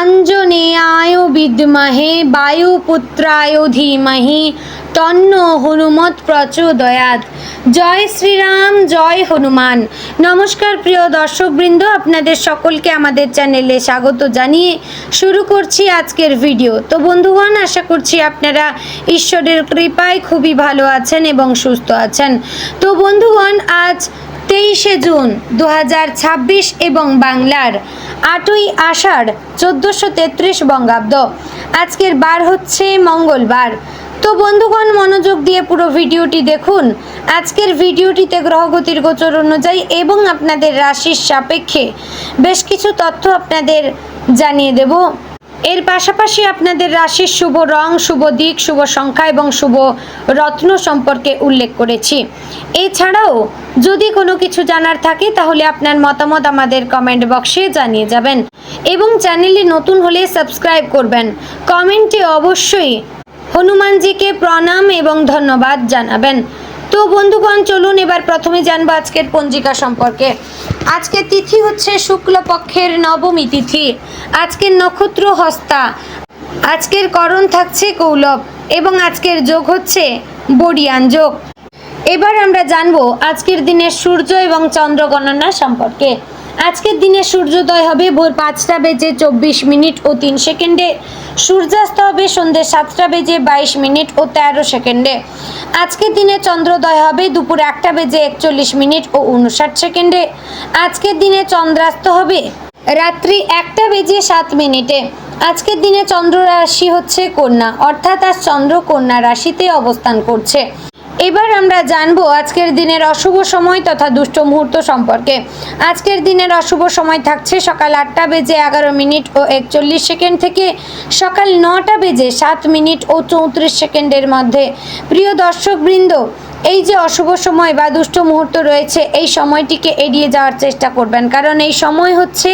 আঞ্জনেয়ায় বিদ্মহে বায়ুপুত্রায় ধীমহি তন্নো হনুমৎ প্রচোদয়াৎ। জয় শ্রীরাম, জয় হনুমান। নমস্কার প্রিয় দর্শকবৃন্দ, আপনাদের সকলকে আমাদের চ্যানেলে স্বাগত জানিয়ে শুরু করছি আজকের ভিডিও। তো বন্ধুগণ, আশা করছি আপনারা ঈশ্বরের কৃপায় খুবই ভালো আছেন এবং সুস্থ আছেন। তো বন্ধুগণ, আজ 23শে জুন 2026 এবং বাংলার 8ই আষাঢ় 1433 বঙ্গাব্দ। আজকের বার হচ্ছে মঙ্গলবার। তো বন্ধুগণ, মনোযোগ দিয়ে পুরো ভিডিওটি দেখুন। আজকের ভিডিওটিতে গ্রহগতির গোচর অনুযায়ী এবং আপনাদের রাশির সাপেক্ষে বেশ কিছু তথ্য আপনাদের জানিয়ে দেব। এর পাশাপাশি আপনাদের রাশির শুভ রং, শুভ দিক, শুভ সংখ্যা এবং শুভ রত্ন সম্পর্কে উল্লেখ করেছি। এছাড়াও যদি কোনো কিছু জানার থাকে তাহলে আপনার মতামত আমাদের কমেন্ট বক্সে জানিয়ে যাবেন এবং চ্যানেলে নতুন হলে সাবস্ক্রাইব করবেন। কমেন্টে অবশ্যই হনুমানজিকে প্রণাম এবং ধন্যবাদ জানাবেন। তো বন্ধুগণ, চলুন এবার প্রথমে জানবো আজকের পঞ্জিকা সম্পর্কে। আজকের তিথি হচ্ছে শুক্লপক্ষের নবমী তিথি। আজকের নক্ষত্র হস্তা। আজকের করণ থাকছে কৌলব এবং আজকের যোগ হচ্ছে বরিয়ান যোগ। এবার আমরা জানবো আজকের দিনের সূর্য এবং চন্দ্র গণনা সম্পর্কে। আজকের দিনে সূর্যোদয় হবে ভোর 5টা বেজে 24 মিনিট ও 3 সেকেন্ডে। সূর্যাস্ত হবে সন্ধ্যে 7টা বেজে 22 মিনিট ও 13 সেকেন্ডে। আজকের দিনে চন্দ্রোদয় হবে দুপুর 1টা বেজে 41 মিনিট ও 59 সেকেন্ডে। আজকের দিনে চন্দ্রাস্ত হবে রাত্রি 1টা বেজে 7 মিনিটে। আজকের দিনে চন্দ্র রাশি হচ্ছে কন্যা, অর্থাৎ আজ চন্দ্র কন্যা রাশিতে অবস্থান করছে। এবার আমরা জানবো আজকের দিনের অশুভ সময় তথা দুষ্ট মুহূর্ত সম্পর্কে। আজকের দিনের অশুভ সময় থাকছে সকাল 8টা বেজে 11 মিনিট ও 41 সেকেন্ড থেকে সকাল 9টা বেজে 7 মিনিট ও 34 সেকেন্ডের মধ্যে। প্রিয় দর্শকবৃন্দ, এই যে অশুভ সময় বা দুষ্ট মুহূর্ত রয়েছে, এই সময়টিকে এড়িয়ে যাওয়ার চেষ্টা করবেন, কারণ এই সময় হচ্ছে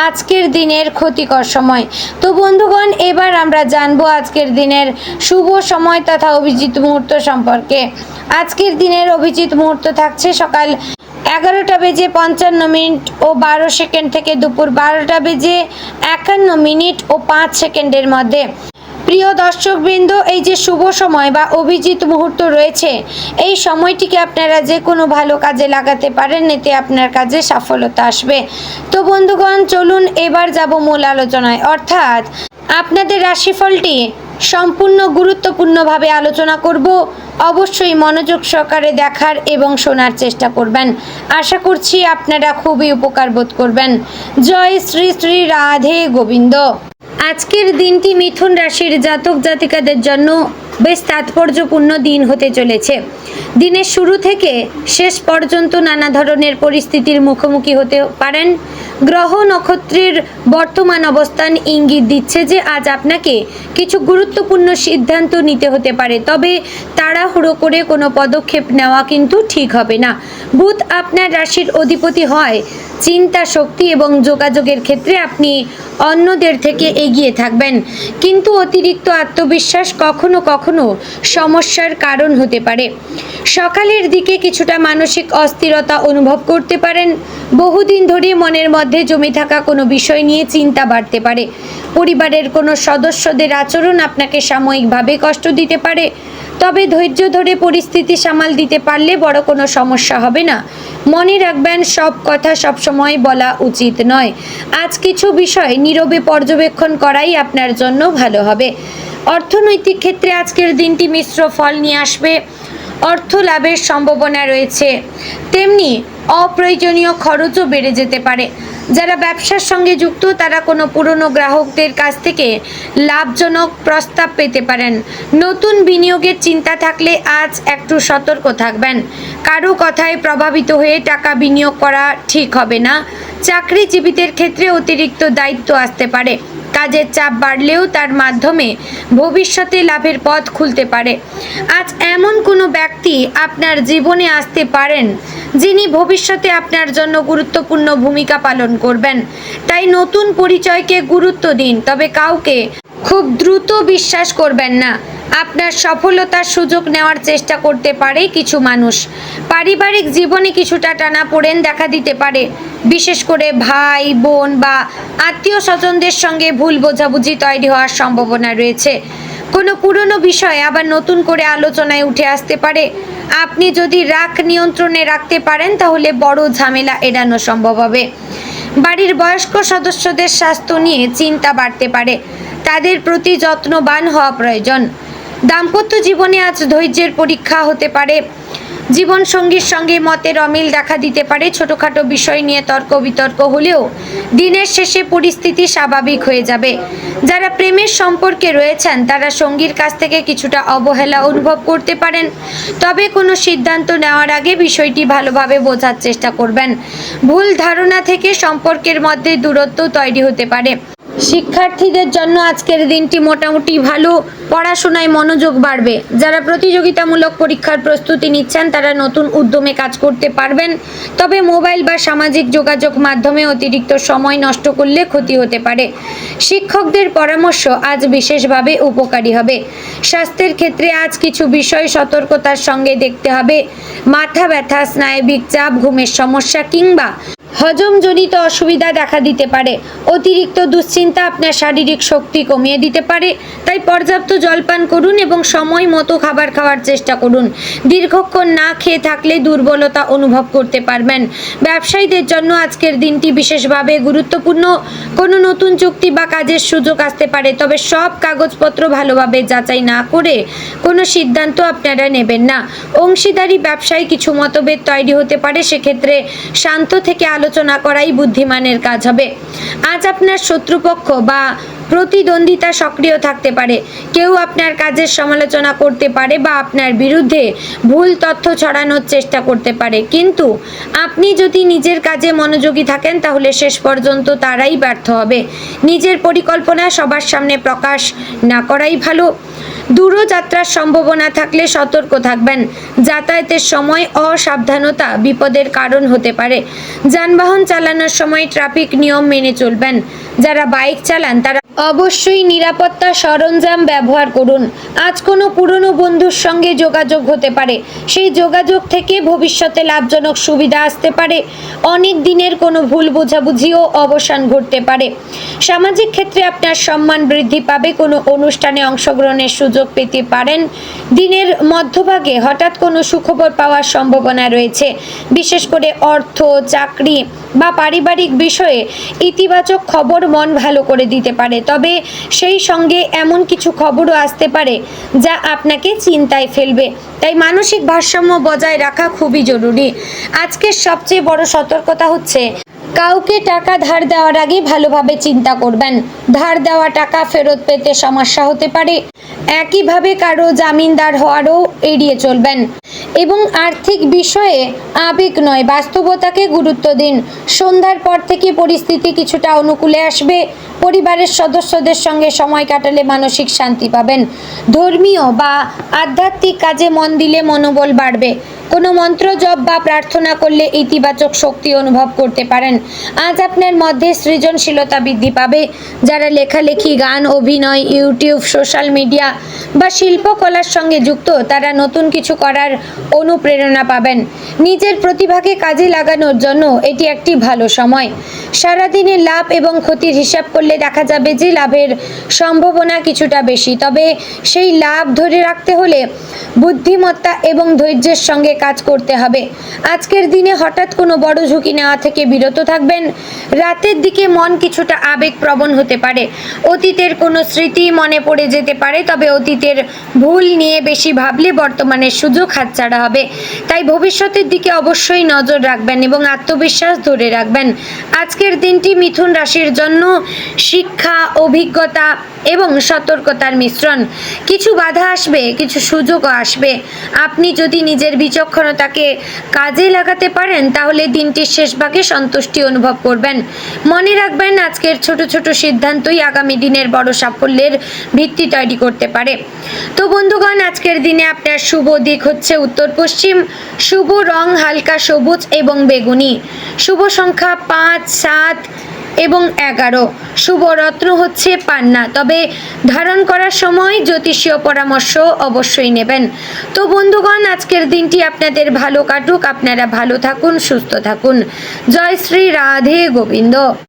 আজকের দিনের ক্ষতিকর সময়। তো বন্ধুগণ, এবার আমরা জানবো আজকের দিনের শুভ সময় তথা অভিজিৎ মুহূর্ত সম্পর্কে। আজকের দিনের অভিজিৎ মুহূর্ত থাকছে সকাল 11টা বেজে 55 মিনিট ও 12 সেকেন্ড থেকে দুপুর 12টা বেজে 51 মিনিট ও 5 সেকেন্ডের মধ্যে। প্রিয় দর্শকবৃন্দ, এই যে শুভ সময় বা অভিজিৎ মুহূর্ত রয়েছে, এই সময়টিকে আপনারা যে কোনো ভালো কাজে লাগাতে পারেন, এতে আপনার কাজে সফলতা আসবে। তো বন্ধুগণ, চলুন এবার যাব মূল আলোচনায়, অর্থাৎ আপনাদের রাশিফলটি সম্পূর্ণ গুরুত্বপূর্ণভাবে আলোচনা করব। অবশ্যই মনোযোগ সহকারে দেখার এবং শোনার চেষ্টা করবেন। আশা করছি আপনারা খুবই উপকার বোধ করবেন। জয় শ্রী শ্রী রাধে গোবিন্দ। আজকের দিনটি মিথুন রাশির জাতক জাতিকাদের জন্য বেশ তাৎপর্যপূর্ণ দিন হতে চলেছে। দিনের শুরু থেকে শেষ পর্যন্ত নানা ধরনের পরিস্থিতির মুখোমুখি হতে পারেন। গ্রহ নক্ষত্রের বর্তমান অবস্থান ইঙ্গিত দিচ্ছে যে আজ আপনাকে কিছু গুরুত্বপূর্ণ সিদ্ধান্ত নিতে হতে পারে, তবে তাড়াহুড়ো করে কোনো পদক্ষেপ নেওয়া কিন্তু ঠিক হবে না। বুধ আপনার রাশির অধিপতি হয় চিন্তা শক্তি এবং যোগাযোগের ক্ষেত্রে আপনি অন্যদের থেকে এগিয়ে থাকবেন, কিন্তু অতিরিক্ত আত্মবিশ্বাস কখনো কখনো সমস্যার কারণ হতে পারে। সকালের দিকে কিছুটা মানসিক অস্থিরতা অনুভব করতে পারেন। বহুদিন ধরে মনের মধ্যে জমে থাকা কোনো বিষয় নিয়ে চিন্তা বাড়তে পারে। পরিবারের কোনো সদস্যদের আচরণ আপনাকে সাময়িকভাবে কষ্ট দিতে পারে, তবে ধৈর্য ধরে পরিস্থিতি সামাল দিতে পারলে বড় কোনো সমস্যা হবে না। মনে রাখবেন, সব কথা সবসময় বলা উচিত নয়। আজ কিছু বিষয় নীরবে পর্যবেক্ষণ করাই আপনার জন্য ভালো হবে। অর্থনৈতিক ক্ষেত্রে আজকের দিনটি মিশ্র ফল নিয়ে আসবে। অর্থ লাভের সম্ভাবনা রয়েছে, তেমনি অপ্রয়োজনীয় খরচও বেড়ে যেতে পারে। যারা ব্যবসার সঙ্গে যুক্ত তারা কোনো পুরনো গ্রাহকদের কাছ থেকে লাভজনক প্রস্তাব পেতে পারেন। নতুন বিনিয়োগের চিন্তা থাকলে আজ একটু সতর্ক থাকবেন। কারো কথায় প্রভাবিত হয়ে টাকা বিনিয়োগ করা ঠিক হবে না। চাকরিজীবীদের ক্ষেত্রে অতিরিক্ত দায়িত্ব আসতে পারে। কাজের চাপ বাড়লেও তার মাধ্যমে ভবিষ্যতে লাভের পথ খুলতে পারে। আজ এমন কোনো ব্যক্তি আপনার জীবনে আসতে পারেন যিনি ভবিষ্যতে আপনার জন্য গুরুত্বপূর্ণ ভূমিকা পালন করবেন। তাই নতুন পরিচয়কে গুরুত্ব দিন, তবে কাউকে খুব দ্রুত বিশ্বাস করবেন না। আপনার সফলতার সুযোগ নেওয়ার চেষ্টা করতে পারে কিছু মানুষ। পারিবারিক জীবনে কিছুটা টানাপোড়েন দেখা দিতে পারে, বিশেষ করে ভাই বোন বা আত্মীয় স্বজনদের সঙ্গে ভুল বোঝাবুঝি তৈরি হওয়ার সম্ভাবনা রয়েছে। কোনো পুরনো বিষয় আবার নতুন করে আলোচনায় উঠে আসতে পারে। আপনি যদি রাগ নিয়ন্ত্রণে রাখতে পারেন তাহলে বড় ঝামেলা এড়ানো সম্ভব হবে। বাড়ির বয়স্ক সদস্যদের স্বাস্থ্য নিয়ে চিন্তা বাড়তে পারে, তাদের প্রতি যত্নবান হওয়া প্রয়োজন। দাম্পত্য জীবনে আজ ধৈর্যের পরীক্ষা হতে পারে। জীবনসঙ্গীর সঙ্গে মতের অমিল দেখা দিতে পারে। ছোটখাটো বিষয় নিয়ে তর্ক বিতর্ক হলেও দিনের শেষে পরিস্থিতি স্বাভাবিক হয়ে যাবে। যারা প্রেমের সম্পর্কে রয়েছেন তারা সঙ্গীর কাছ থেকে কিছুটা অবহেলা অনুভব করতে পারেন, তবে কোনো সিদ্ধান্ত নেওয়ার আগে বিষয়টি ভালোভাবে বোঝার চেষ্টা করবেন। ভুল ধারণা থেকে সম্পর্কের মধ্যে দূরত্ব তৈরি হতে পারে। শিক্ষার্থীদের জন্য আজকের দিনটি মোটামুটি ভালো। পড়াশোনায় মনোযোগ বাড়বে। যারা প্রতিযোগিতামূলক পরীক্ষার প্রস্তুতি নিচ্ছেন তারা নতুন উদ্যমে কাজ করতে পারবেন, তবে মোবাইল বা সামাজিক যোগাযোগ মাধ্যমে অতিরিক্ত সময় নষ্ট করলে ক্ষতি হতে পারে। শিক্ষকদের পরামর্শ আজ বিশেষভাবে উপকারী হবে। স্বাস্থ্যের ক্ষেত্রে আজ কিছু বিষয় সতর্কতার সঙ্গে দেখতে হবে। মাথা ব্যথা, স্নায়বিক চাপ, ঘুমের সমস্যা কিংবা হজমজনিত অসুবিধা দেখা দিতে পারে। অতিরিক্ত দুশ্চিন্তা আপনার শারীরিক শক্তি কমিয়ে দিতে পারে, তাই পর্যাপ্ত জলপান করুন এবং সময় মতো খাবার খাওয়ার চেষ্টা করুন। দীর্ঘক্ষণ না খেয়ে থাকলে দুর্বলতা অনুভব করতে পারবেন। ব্যবসায়ীদের জন্য আজকের দিনটি বিশেষভাবে গুরুত্বপূর্ণ। কোনো নতুন চুক্তি বা কাজের সুযোগ আসতে পারে, তবে সব কাগজপত্র ভালোভাবে যাচাই না করে কোনো সিদ্ধান্ত আপনারা নেবেন না। অংশীদারি ব্যবসায় কিছু মতভেদ তৈরি হতে পারে, সেক্ষেত্রে শান্ত থেকে আলোচনা করাই বুদ্ধিমানের কাজ হবে। আজ আপনার শত্রুপক্ষ বা প্রতিদ্বন্দ্বিতা সক্রিয় থাকতে পারে। কেউ আপনার কাজের সমালোচনা করতে পারে বা আপনার বিরুদ্ধে ভুল তথ্য ছড়ানোর চেষ্টা করতে পারে, কিন্তু আপনি যদি নিজের কাজে মনোযোগী থাকেন তাহলে শেষ পর্যন্ত তারাই ব্যর্থ হবে। নিজের পরিকল্পনা সবার সামনে প্রকাশ না করাই ভালো। দূরযাত্রার সম্ভাবনা থাকলে সতর্ক থাকবেন। যাতায়াতের সময় অসাবধানতা বিপদের কারণ হতে পারে। যানবাহন চালানোর সময় ট্রাফিক নিয়ম মেনে চলবেন। যারা বাইক চালান তারা অবশ্যই নিরাপত্তা সরঞ্জাম ব্যবহার করুন। আজ কোনো পুরনো বন্ধুর সঙ্গে যোগাযোগ হতে পারে। সেই যোগাযোগ থেকে ভবিষ্যতে লাভজনক সুবিধা আসতে পারে। অনেক দিনের কোনো ভুল বোঝাবুঝিও অবসান ঘটতে পারে। সামাজিক ক্ষেত্রে আপনার সম্মান বৃদ্ধি পাবে। কোনো অনুষ্ঠানে অংশগ্রহণের সুযোগ পেতে পারেন। দিনের মধ্যভাগে হঠাৎ কোনো সুখবর পাওয়ার সম্ভাবনা রয়েছে, বিশেষ করে অর্থ, চাকরি বা পারিবারিক বিষয়ে ইতিবাচক খবর মন ভালো করে দিতে পারে, তবে সেই সঙ্গে এমন কিছু খবরও আসতে পারে যা আপনাকে চিন্তায় ফেলবে। তাই মানসিক ভারসাম্য বজায় রাখা খুবই জরুরি। আজকের সবচেয়ে বড় সতর্কতা হচ্ছে কাউকে টাকা ধার দেওয়ার আগে ভালোভাবে চিন্তা করবেন। ধার দেওয়া টাকা ফেরত পেতে সমস্যা হতে পারে। একইভাবে কারো জামিনদার হওয়ারও এড়িয়ে চলবেন এবং আর্থিক বিষয়ে আবেগ নয়, বাস্তবতাকে গুরুত্ব দিন। সন্ধ্যার পর থেকে পরিস্থিতি কিছুটা অনুকূলে আসবে। পরিবারের সদস্যদের সঙ্গে সময় কাটালে মানসিক শান্তি পাবেন। ধর্মীয় বা আধ্যাত্মিক কাজে মন দিলে মনোবল বাড়বে। কোনো মন্ত্র জপ বা প্রার্থনা করলে ইতিবাচক শক্তি অনুভব করতে পারেন। আজ আপনার মধ্যে সৃজনশীলতা বৃদ্ধি পাবে। যারা লেখালেখি, গান, অভিনয়, ইউটিউব, সোশ্যাল মিডিয়া বা শিল্পকলার সঙ্গে যুক্ত তারা নতুন কিছু করার অনুপ্রেরণা পাবেন। নিজের প্রতিভাকে কাজে লাগানোর জন্য এটি একটি ভালো সময়। সারাদিনের লাভ এবং ক্ষতির হিসাব করলে দেখা যাবে যে লাভের সম্ভাবনা কিছুটা বেশি, তবে সেই লাভ ধরে রাখতে হলে বুদ্ধিমত্তা এবং ধৈর্যের সঙ্গে কাজ করতে হবে। আজকের দিনে হঠাৎ কোনো বড় ঝুঁকি নেওয়া থেকে বিরত থাকবেন। রাতের দিকে মন কিছুটা আবেগপ্রবণ হতে পারে। অতীতের কোনো স্মৃতি মনে পড়ে যেতে পারে, তবে অতীতের ভুল নিয়ে বেশি ভাবলে বর্তমানের সুযোগ হাতছাড়া হবে। তাই ভবিষ্যতের দিকে অবশ্যই নজর রাখবেন এবং আত্মবিশ্বাস ধরে রাখবেন। আজকের দিনটি মিথুন রাশির জন্য শিক্ষা, অভিজ্ঞতা এবং সতর্কতার মিশ্রণ। কিছু বাধা আসবে, কিছু সুযোগও আসবে। আপনি যদি নিজের বিচক্ষণতাকে কাজে লাগাতে পারেন তাহলে দিনটির শেষ ভাগে সন্তুষ্টি অনুভব করবেন। মনে রাখবেন, আজকের ছোট ছোট সিদ্ধান্তই আগামী দিনের বড় সাফল্যের ভিত্তি তৈরি করতে পারে। তো বন্ধুগণ, আজকের দিনে আপনার শুভ দিক হচ্ছে উত্তর পশ্চিম। শুভ রং হালকা সবুজ এবং বেগুনি। শুভ সংখ্যা 5, 7 এবং 11। শুভ রত্ন হচ্ছে পান্না, তবে ধারণ করার সময় জ্যোতিষীয় পরামর্শ অবশ্যই নেবেন। তো বন্ধুগণ, আজকের দিনটি আপনাদের ভালো কাটুক, আপনারা ভালো থাকুন, সুস্থ থাকুন। জয় শ্রী রাধে গোবিন্দ।